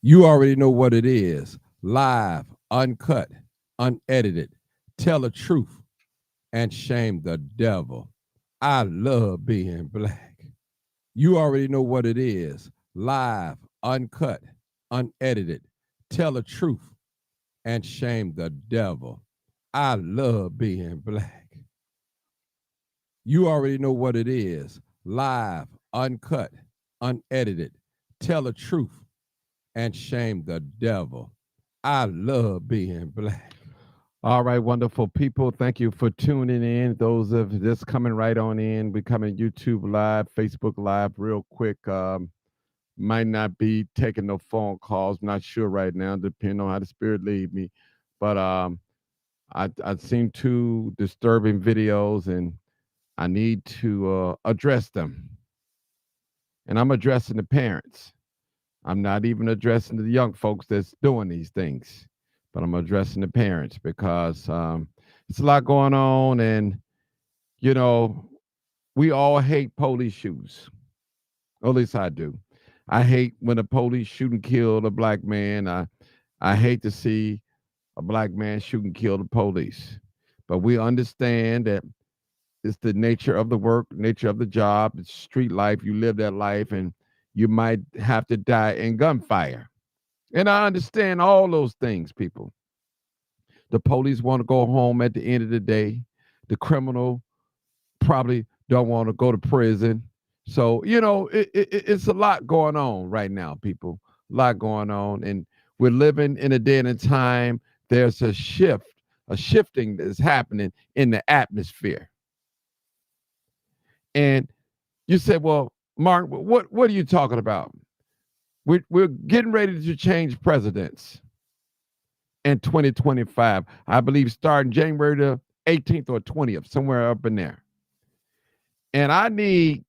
You already know what it is. Live, uncut, unedited. Tell the truth and shame the devil. I love being black. You already know what it is. Live, uncut, unedited. Tell the truth and shame the devil. I love being black. You already know what it is. Live, uncut, unedited. Tell the truth and shame the devil. I love being black. All right, wonderful people. Thank you for tuning in. Those of just coming right on in, we coming YouTube Live, Facebook Live, real quick. Might not be taking no phone calls. Not sure right now, depending on how the spirit lead me. But I've seen two disturbing videos, and I need to address them. And I'm addressing the parents. I'm not even addressing the young folks that's doing these things, but I'm addressing the parents because it's a lot going on, and you know we all hate police shootings. Or at least I do. I hate when the police shoot and kill a black man. I hate to see a black man shoot and kill the police. But we understand that it's the nature of the work, nature of the job, it's street life. You live that life, and you might have to die in gunfire. And I understand all those things, people. The police want to go home at the end of the day. The criminal probably don't want to go to prison. So, it's a lot going on right now, people. A lot going on. And we're living in a day and a time. There's a shifting that's happening in the atmosphere. And you said, well, Mark, what are you talking about? We're getting ready to change presidents in 2025. I believe starting January the 18th or 20th, somewhere up in there. And I need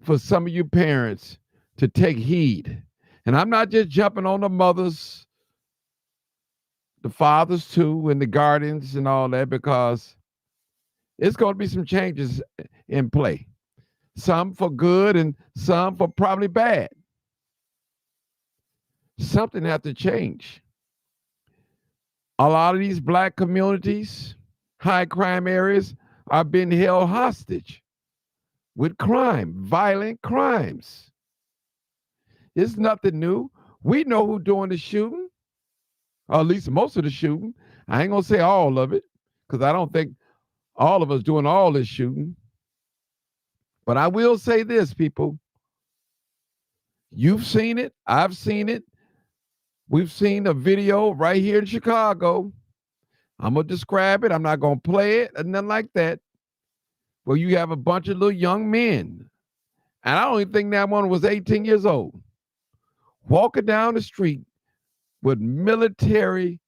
for some of you parents to take heed. And I'm not just jumping on the mothers, the fathers too, and the guardians and all that, because it's going to be some changes in play. Some for good and some for probably bad. Something has to change. A lot of these black communities, high crime areas, are being held hostage with crime, violent crimes. It's nothing new. We know who's doing the shooting, or at least most of the shooting. I ain't gonna say all of it, because I don't think all of us doing all this shooting. But I will say this, people. You've seen it. I've seen it. We've seen a video right here in Chicago. I'm gonna describe it. I'm not gonna play it or nothing like that. Where you have a bunch of little young men, and I don't even think that one was 18 years old, walking down the street with military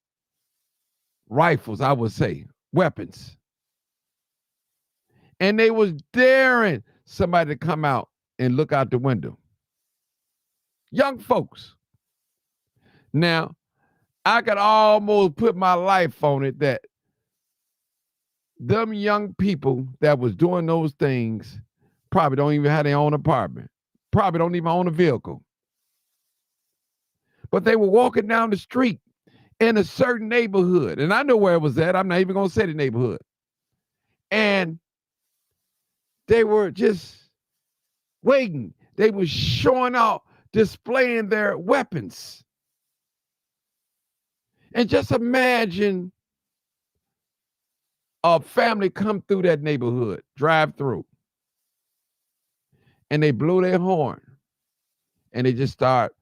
rifles, I would say, weapons. And they was daring somebody to come out and look out the window. Young folks. Now, I could almost put my life on it that them young people that was doing those things probably don't even have their own apartment, probably don't even own a vehicle. But they were walking down the street in a certain neighborhood, and I know where it was at. I'm not even going to say the neighborhood. And they were just waiting. They were showing out, displaying their weapons. And just imagine a family come through that neighborhood, drive through, and they blow their horn, and they just start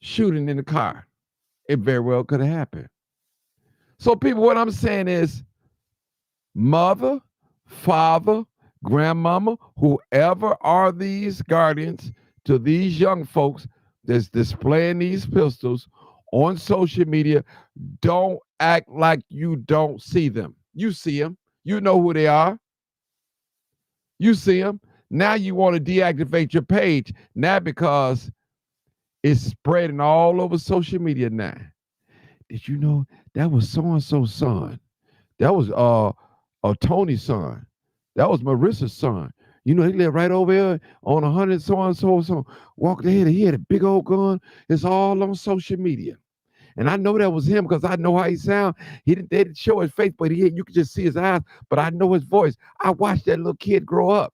shooting in the car. It very well could have happened. So, people, what I'm saying is, mother, father, grandmama, whoever are these guardians to these young folks that's displaying these pistols on social media, don't act like you don't see them. You see them. You know who they are. You see them. Now you want to deactivate your page, now because it's spreading all over social media now. Did you know that was so-and-so's son? That was Tony's son. That was Marissa's son. He lived right over here on 100, so on, so. Walked ahead, he had a big old gun. It's all on social media. And I know that was him because I know how he sound. They didn't show his face, but you could just see his eyes. But I know his voice. I watched that little kid grow up.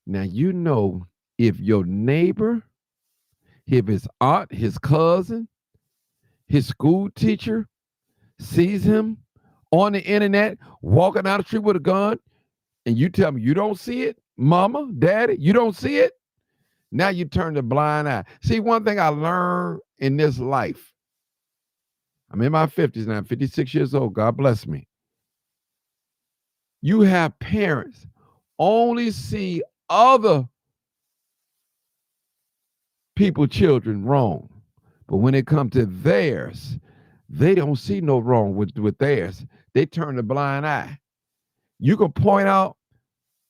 Now if your neighbor, if his aunt, his cousin, his school teacher sees him on the internet walking down the street with a gun, and you tell me you don't see it, mama, daddy, you don't see it. Now you turn the blind eye. See, one thing I learned in this life, I'm in my 50s now, 56 years old. God bless me. You have parents only see other people, children wrong. But when it comes to theirs, they don't see no wrong with theirs. They turn the blind eye. You can point out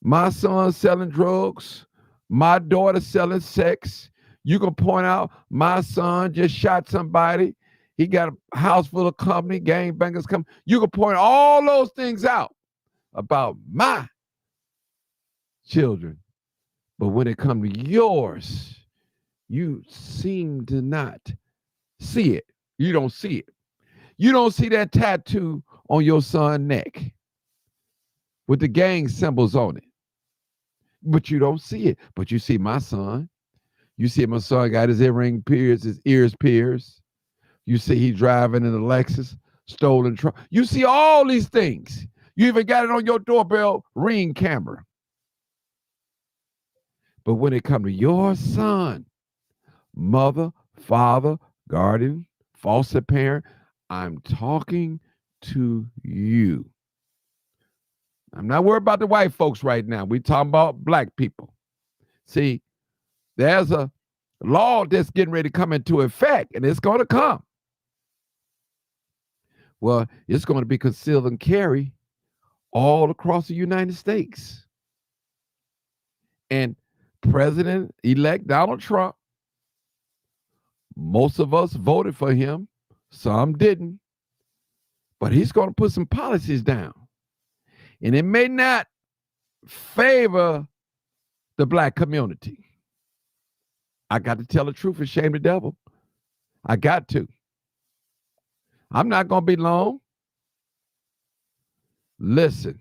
my son selling drugs, my daughter selling sex. You can point out my son just shot somebody. He got a house full of company, gangbangers come. You can point all those things out about my children. But when it comes to yours, you seem to not see it. You don't see it. You don't see that tattoo on your son's neck with the gang symbols on it. But you don't see it. But you see my son. You see my son got his earring pierced, his ears pierced. You see he driving in a Lexus, stolen truck. You see all these things. You even got it on your doorbell ring camera. But when it comes to your son, mother, father, guardian, foster parent, I'm talking to you. I'm not worried about the white folks right now. We're talking about black people. See, there's a law that's getting ready to come into effect, and it's going to come. Well, it's going to be concealed and carry all across the United States. And President-elect Donald Trump, most of us voted for him. Some didn't. But he's going to put some policies down. And it may not favor the black community. I got to tell the truth and shame the devil. I got to. I'm not going to be long. Listen,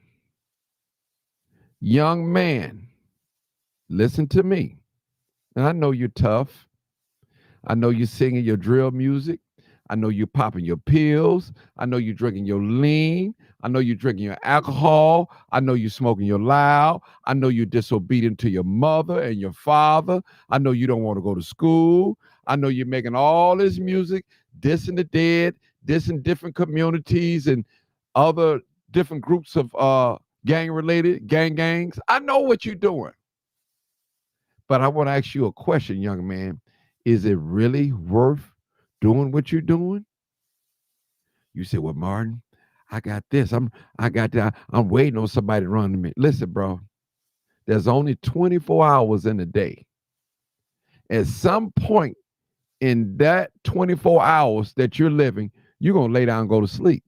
young man, listen to me. And I know you're tough. I know you're singing your drill music. I know you're popping your pills. I know you're drinking your lean. I know you're drinking your alcohol. I know you're smoking your loud. I know you're disobedient to your mother and your father. I know you don't want to go to school. I know you're making all this music, dissing the dead, dissing different communities and other different groups of gang-related, gangs. I know what you're doing. But I want to ask you a question, young man. Is it really worth doing what you're doing? You say, well, Martin, I got this. I got that. I'm waiting on somebody to run to me. Listen, bro, there's only 24 hours in a day. At some point in that 24 hours that you're living, you're going to lay down and go to sleep.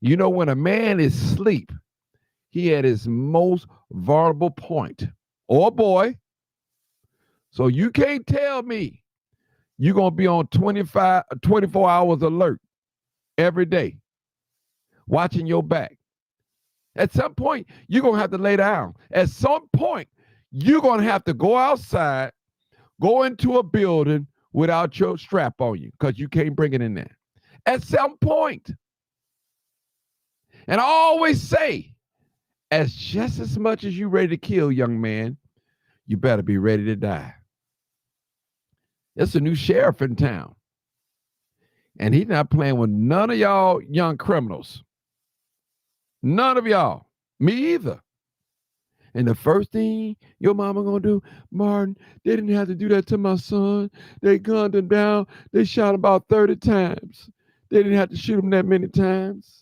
You know, when a man is asleep, he at his most vulnerable point, or boy. So you can't tell me you're going to be on 24 hours alert every day, watching your back. At some point, you're going to have to lay down. At some point, you're going to have to go outside, go into a building without your strap on you because you can't bring it in there. At some point. And I always say, as just as much as you're ready to kill, young man, you better be ready to die. There's a new sheriff in town. And he's not playing with none of y'all young criminals. None of y'all. Me either. And the first thing your mama gonna do, Martin, they didn't have to do that to my son. They gunned him down. They shot him about 30 times. They didn't have to shoot him that many times.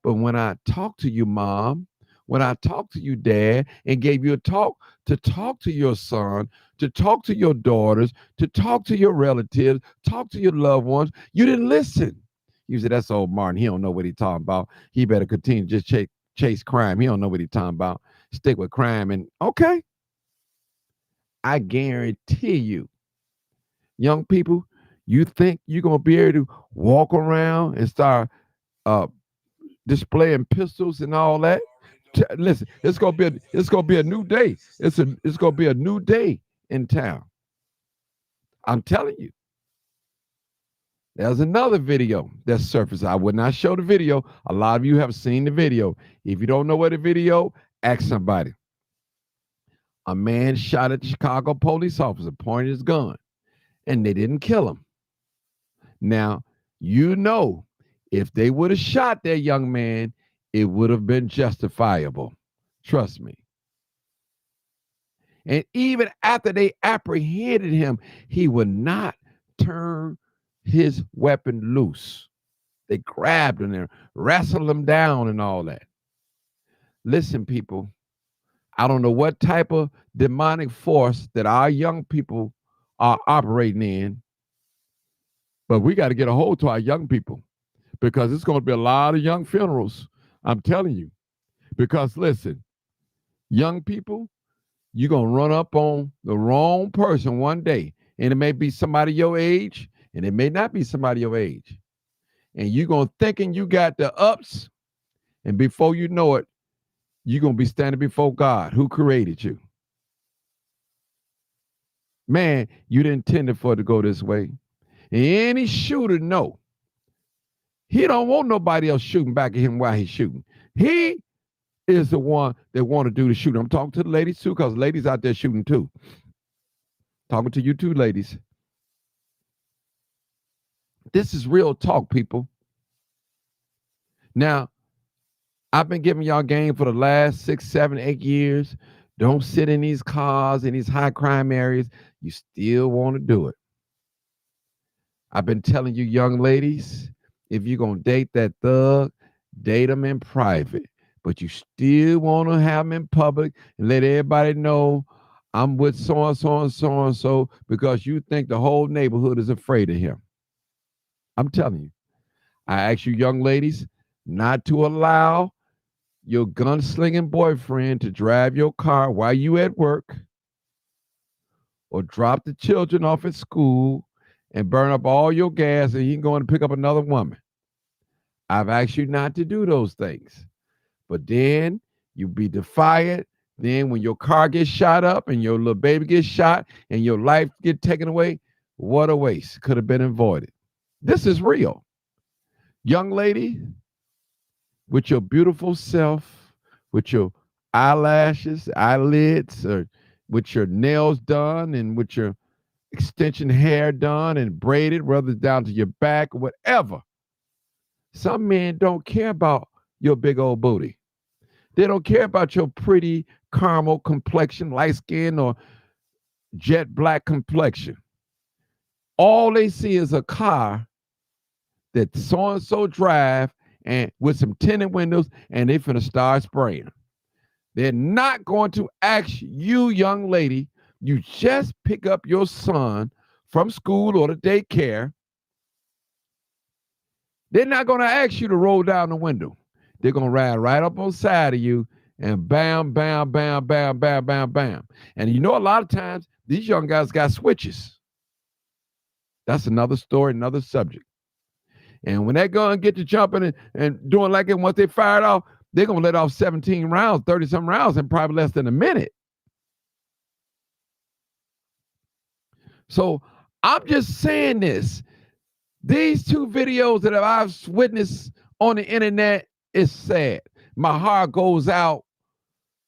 But when I talk to you, Mom, when I talk to you, Dad, and gave you a talk to your son, to talk to your daughters, to talk to your relatives, talk to your loved ones, you didn't listen. You said, that's old Martin. He don't know what he's talking about. He better continue to just chase crime. He don't know what he's talking about. Stick with crime. And okay, I guarantee you, young people, you think you're gonna be able to walk around and start uh displaying pistols and all that? Listen, it's gonna be a new day. It's gonna be a new day in town. I'm telling you. There's another video that surfaced. I would not show the video. A lot of you have seen the video. If you don't know what the video, ask somebody. A man shot at the Chicago police officer, pointed his gun, and they didn't kill him. Now, you know, if they would have shot that young man, it would have been justifiable. Trust me. And even after they apprehended him, he would not turn his weapon loose. They grabbed him and wrestled him down and all that. Listen, people, I don't know what type of demonic force that our young people are operating in, but we got to get a hold to our young people because it's going to be a lot of young funerals. I'm telling you. Because listen, young people, you're going to run up on the wrong person one day. And it may be somebody your age, and it may not be somebody your age. And you're going to thinking you got the ups, and before you know it, you're going to be standing before God who created you. Man, you didn't intend for it to go this way. And any shooter know. He don't want nobody else shooting back at him while he's shooting. He is the one that want to do the shooting. I'm talking to the ladies too, because ladies out there shooting too. Talking to you too, ladies. This is real talk, people. Now, I've been giving y'all game for the last 6, 7, 8 years. Don't sit in these cars, in these high crime areas. You still want to do it. I've been telling you, young ladies, if you're going to date that thug, date them in private. But you still want to have them in public and let everybody know I'm with so-and-so and so-and-so because you think the whole neighborhood is afraid of him. I'm telling you. I ask you, young ladies, not to allow your gunslinging boyfriend to drive your car while you at work or drop the children off at school and burn up all your gas and he can go and pick up another woman. I've asked you not to do those things. But then you be defiant. Then when your car gets shot up and your little baby gets shot and your life get taken away, what a waste. Could have been avoided. This is real. Young lady, with your beautiful self, with your eyelashes, eyelids, or with your nails done and with your extension hair done and braided, whether it's down to your back or whatever. Some men don't care about your big old booty. They don't care about your pretty caramel complexion, light skin, or jet black complexion. All they see is a car that so-and-so drive and with some tinted windows, and they finna start spraying. They're not going to ask you, young lady, you just pick up your son from school or the daycare. They're not going to ask you to roll down the window. They're going to ride right up on the side of you and bam, bam, bam, bam, bam, bam, bam. And you know, a lot of times these young guys got switches. That's another story, another subject. And when that gun get to jumping and doing like it, once they fire it off, they're going to let off 17 rounds, 30-some rounds in probably less than a minute. So I'm just saying this. These two videos that I've witnessed on the internet is sad. My heart goes out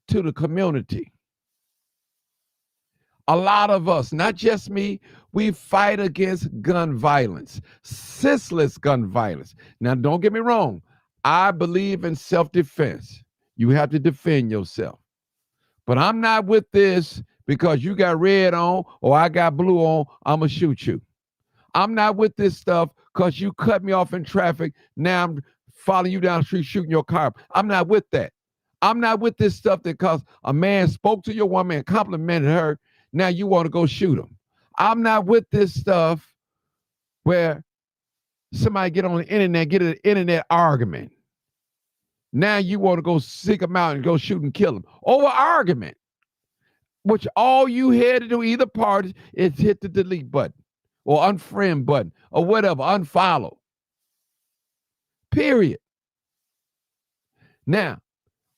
to the community. A lot of us, not just me, we fight against gun violence, senseless gun violence. Now, don't get me wrong. I believe in self-defense. You have to defend yourself. But I'm not with this because you got red on or I got blue on, I'm going to shoot you. I'm not with this stuff because you cut me off in traffic. Now I'm following you down the street shooting your car. I'm not with that. I'm not with this stuff that because a man spoke to your woman and complimented her, now you want to go shoot him. I'm not with this stuff where somebody get on the internet, get an internet argument. Now you want to go seek them out and go shoot and kill them over argument, which all you had to do, either party, is hit the delete button or unfriend button or whatever, unfollow. Period. Now,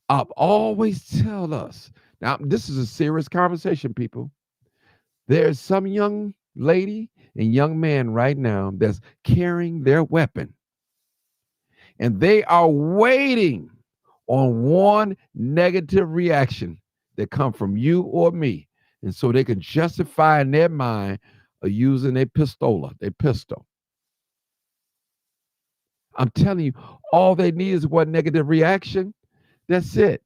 I've always tell us, now this is a serious conversation, people. There's some young lady and young man right now that's carrying their weapon, and they are waiting on one negative reaction that come from you or me, and so they can justify in their mind of using a pistola, a pistol. I'm telling you, all they need is one negative reaction. That's it.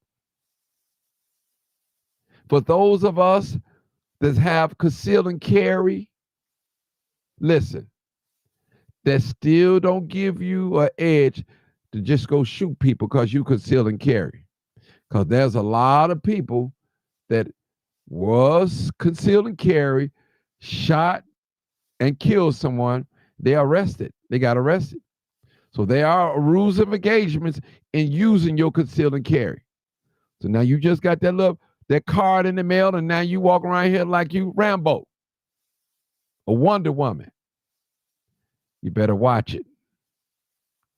For those of us that have conceal and carry, listen, that still don't give you an edge to just go shoot people because you conceal and carry. Because there's a lot of people that was conceal and carry, shot and killed someone. They arrested. They got arrested. So there are rules of engagements in using your conceal and carry. So now you just got that card in the mail, and now you walk around here like you Rambo or Wonder Woman. You better watch it.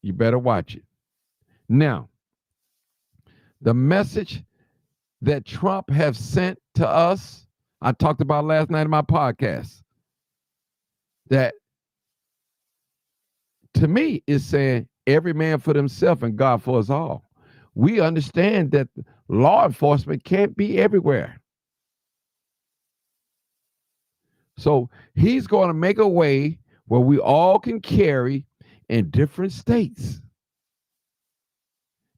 You better watch it. Now, the message that Trump have sent to us, I talked about last night in my podcast, that to me is saying every man for themselves and God for us all. We understand that law enforcement can't be everywhere. So he's going to make a way where we all can carry in different states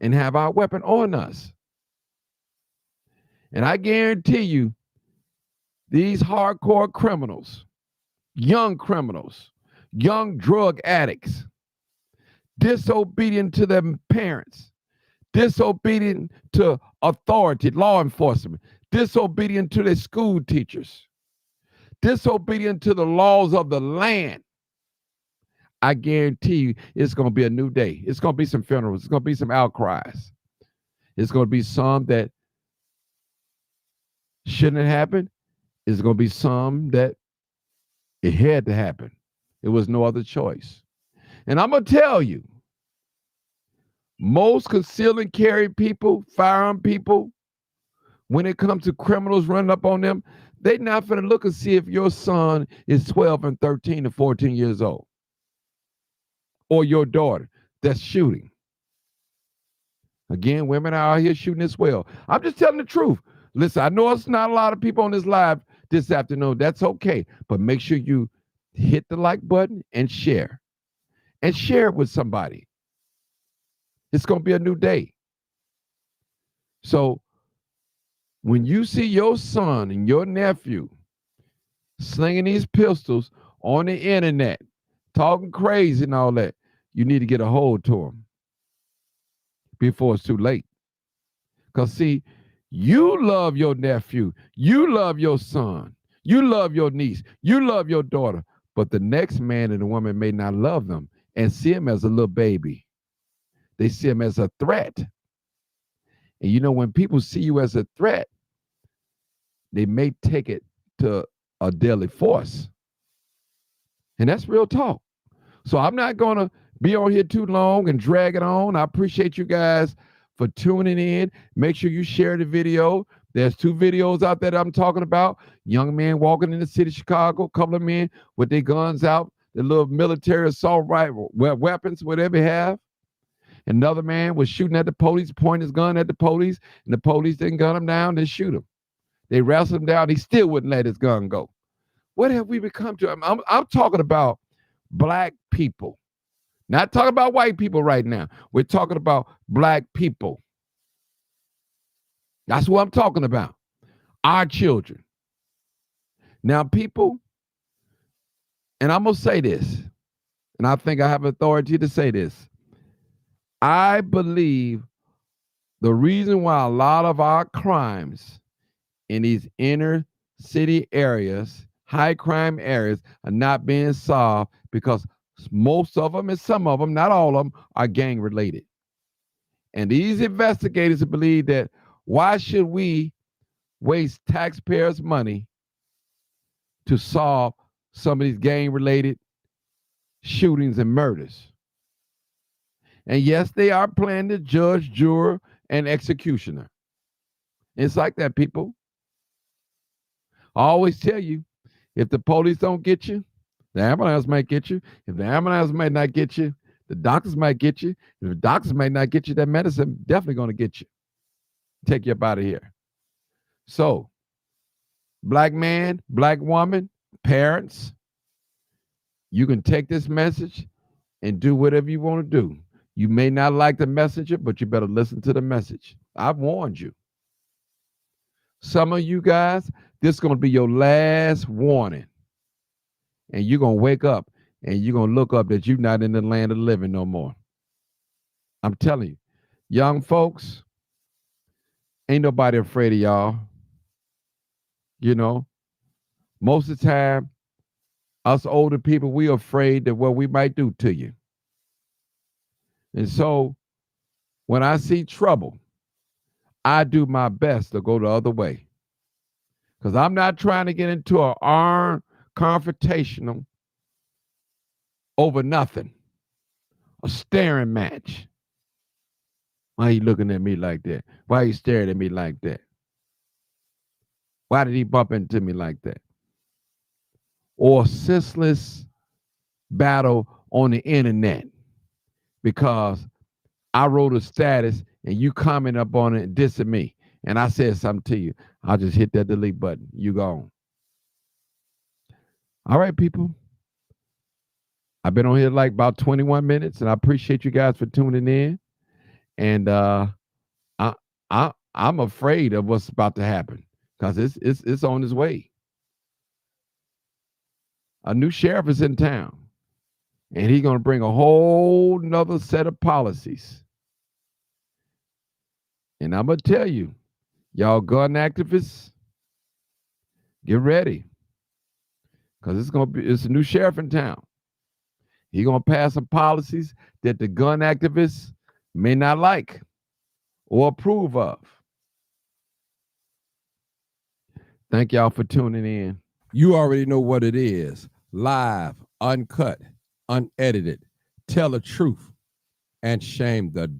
and have our weapon on us. And I guarantee you, these hardcore criminals, young drug addicts, disobedient to their parents, disobedient to authority, law enforcement, disobedient to their school teachers, disobedient to the laws of the land, I guarantee you it's going to be a new day. It's going to be some funerals. It's going to be some outcries. It's going to be some that shouldn't have happened. It's going to be some that it had to happen. It was no other choice. And I'm going to tell you, most conceal and carry people, firearm people, when it comes to criminals running up on them, they're not going to look and see if your son is 12 and 13 and 14 years old, or your daughter that's shooting. Again, women are out here shooting as well. I'm just telling the truth. Listen, I know it's not a lot of people on this live this afternoon. That's okay. But make sure you hit the like button and share. And share it with somebody. It's going to be a new day. So when you see your son and your nephew slinging these pistols on the internet, talking crazy and all that, you need to get a hold to them before it's too late. Because, see, you love your nephew, you love your son, you love your niece, you love your daughter, but the next man and the woman may not love them and see him as a little baby. They see him as a threat. And you know, when people see you as a threat, they may take it to a deadly force. And that's real talk. So I'm not going to be on here too long and drag it on. I appreciate you guys for tuning in. Make sure you share the video. There's 2 videos out there that I'm talking about. Young men walking in the city of Chicago, a couple of men with their guns out, their little military assault rifle weapons, whatever they have. Another man was shooting at the police, pointing his gun at the police, and the police didn't gun him down, they shoot him. They wrestled him down. He still wouldn't let his gun go. What have we become to? I'm talking about black people. Not talking about white people right now. We're talking about black people. That's what I'm talking about. Our children. Now, people, and I'm going to say this, and I think I have authority to say this. I believe the reason why a lot of our crimes in these inner city areas, high crime areas, are not being solved because most of them and some of them, not all of them, are gang related. And these investigators believe that why should we waste taxpayers' money to solve some of these gang-related shootings and murders? And yes, they are playing the judge, juror, and executioner. It's like that, people. I always tell you, if the police don't get you, the ambulance might get you. If the ambulance might not get you, the doctors might get you. If the doctors might not get you, that medicine definitely going to get you. Take you up out of here. So, black man, black woman, parents, you can take this message and do whatever you want to do. You may not like the messenger, but you better listen to the message. I've warned you. Some of you guys, this is going to be your last warning. And you're going to wake up and you're going to look up that you're not in the land of the living no more. I'm telling you, young folks, ain't nobody afraid of y'all. You know, most of the time, us older people, we are afraid of what we might do to you. And so when I see trouble, I do my best to go the other way. Because I'm not trying to get into an armed confrontational over nothing, a staring match. Why are you looking at me like that? Why are you staring at me like that? Why did he bump into me like that? Or senseless battle on the internet because I wrote a status and you comment up on it and dissing me. And I said something to you. I'll just hit that delete button. You gone. All right, people. I've been on here like about 21 minutes, and I appreciate you guys for tuning in. And I'm afraid of what's about to happen because it's on its way. A new sheriff is in town, and he's going to bring a whole nother set of policies. And I'm going to tell you, y'all gun activists, get ready because it's a new sheriff in town. He's going to pass some policies that the gun activists may not like or approve of. Thank y'all for tuning in. You already know what it is. Live, uncut, unedited. Tell the truth and shame the